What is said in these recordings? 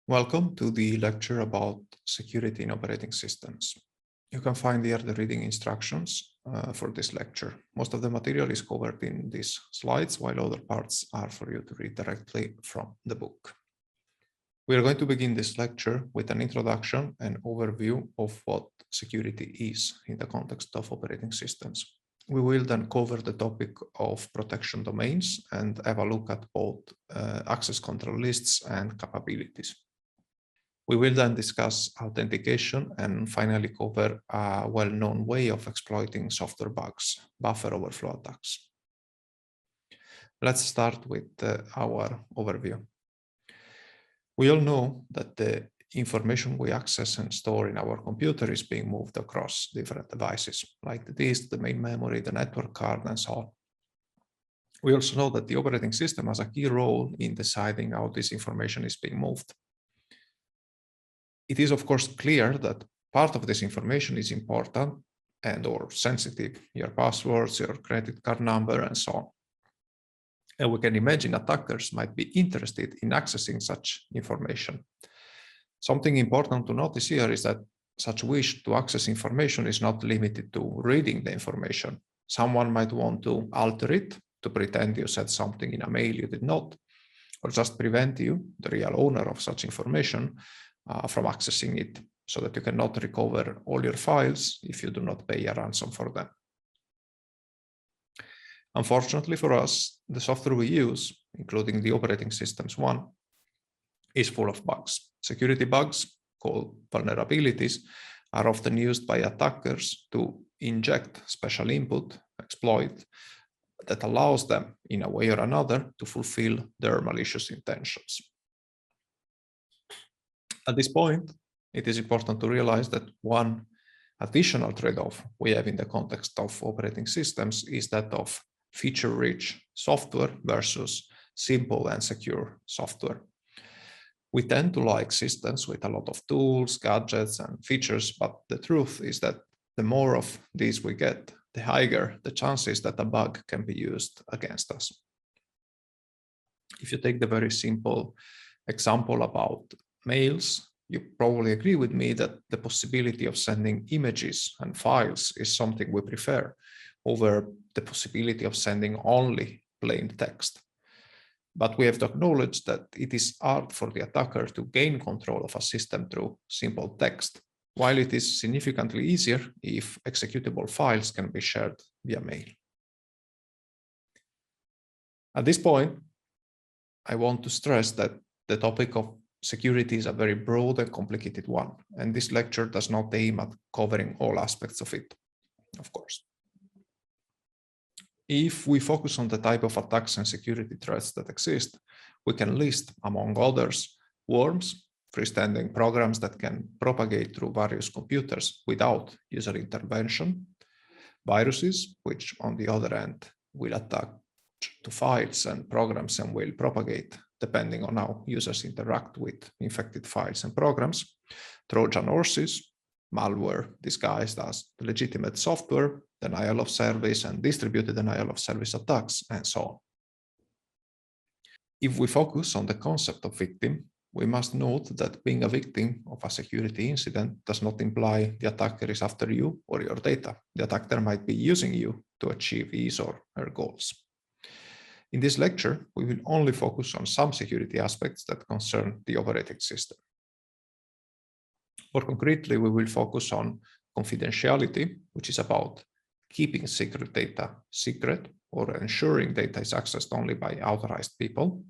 Welcome to the lecture about security in operating systems. You can find here the reading instructions for this lecture. Most of the material is covered in these slides, while other parts are for you to read directly from the book. We are going to begin this lecture with an introduction and overview of what security is in the context of operating systems. We will then cover the topic of protection domains and have a look at both access control lists and capabilities. We will then discuss authentication and finally cover a well-known way of exploiting software bugs, buffer overflow attacks. Let's start with our overview. We all know that the information we access and store in our computer is being moved across different devices, like the disk, the main memory, the network card, and so on. We also know that the operating system has a key role in deciding how this information is being moved. It is, of course, clear that part of this information is important and/or sensitive, your passwords, your credit card number, and so on. And we can imagine attackers might be interested in accessing such information. Something important to notice here is that such wish to access information is not limited to reading the information. Someone might want to alter it to pretend you said something in a mail you did not, or just prevent you, the real owner of such information, from accessing it, so that you cannot recover all your files if you do not pay a ransom for them. Unfortunately for us, the software we use, including the operating systems one, is full of bugs. Security bugs, called vulnerabilities, are often used by attackers to inject special input, exploit, that allows them, in a way or another, to fulfill their malicious intentions. At this point, it is important to realize that one additional trade-off we have in the context of operating systems is that of feature-rich software versus simple and secure software. We tend to like systems with a lot of tools, gadgets, and features, but the truth is that the more of these we get, the higher the chances that a bug can be used against us. If you take the very simple example about mails, you probably agree with me that the possibility of sending images and files is something we prefer over the possibility of sending only plain text. But we have to acknowledge that it is hard for the attacker to gain control of a system through simple text, while it is significantly easier if executable files can be shared via mail. At this point, I want to stress that the topic of security is a very broad and complicated one, and this lecture does not aim at covering all aspects of it, of course. If we focus on the type of attacks and security threats that exist, we can list, among others, worms, freestanding programs that can propagate through various computers without user intervention, viruses, which on the other hand will attach to files and programs and will propagate depending on how users interact with infected files and programs, Trojan horses, malware disguised as legitimate software, denial of service and distributed denial of service attacks, and so on. If we focus on the concept of victim, we must note that being a victim of a security incident does not imply the attacker is after you or your data. The attacker might be using you to achieve his or her goals. In this lecture, we will only focus on some security aspects that concern the operating system. More concretely, we will focus on confidentiality, which is about keeping secret data secret or ensuring data is accessed only by authorized people.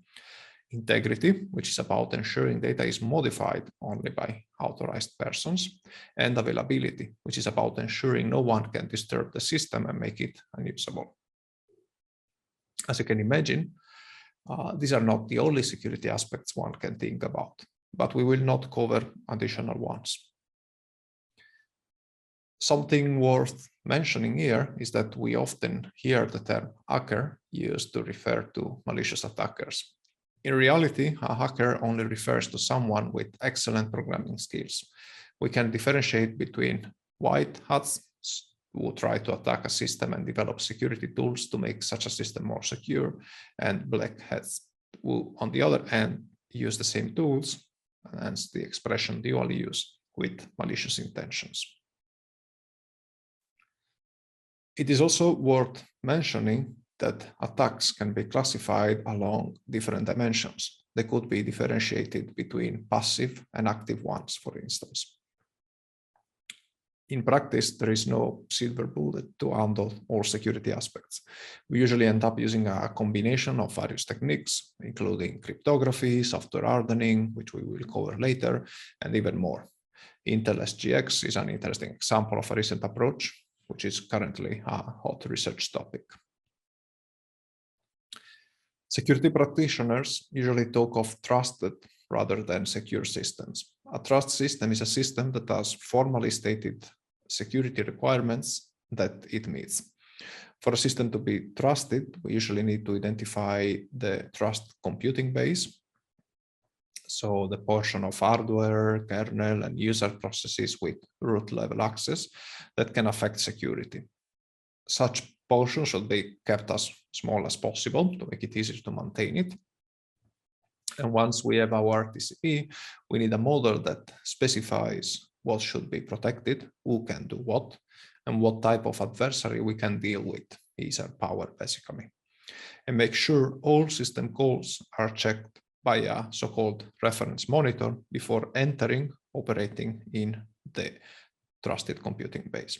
Integrity, which is about ensuring data is modified only by authorized persons. And availability, which is about ensuring no one can disturb the system and make it unusable. As you can imagine, these are not the only security aspects one can think about, but we will not cover additional ones. Something worth mentioning here is that we often hear the term hacker used to refer to malicious attackers. In reality, a hacker only refers to someone with excellent programming skills. We can differentiate between white hats who try to attack a system and develop security tools to make such a system more secure, and black hats who, on the other hand, use the same tools hence the expression dual use with malicious intentions. It is also worth mentioning that attacks can be classified along different dimensions. They could be differentiated between passive and active ones, for instance. In practice, there is no silver bullet to handle all security aspects. We usually end up using a combination of various techniques, including cryptography, software hardening, which we will cover later, and even more. Intel SGX is an interesting example of a recent approach, which is currently a hot research topic. Security practitioners usually talk of trusted rather than secure systems. A trust system is a system that has formally stated security requirements that it meets. For a system to be trusted, we usually need to identify the trust computing base, so the portion of hardware, kernel, and user processes with root level access that can affect security. Such portion should be kept as small as possible to make it easier to maintain it. And once we have our TCP, we need a model that specifies what should be protected, who can do what, and what type of adversary we can deal with, user power basically. And make sure all system calls are checked by a so-called reference monitor before entering operating in the trusted computing base.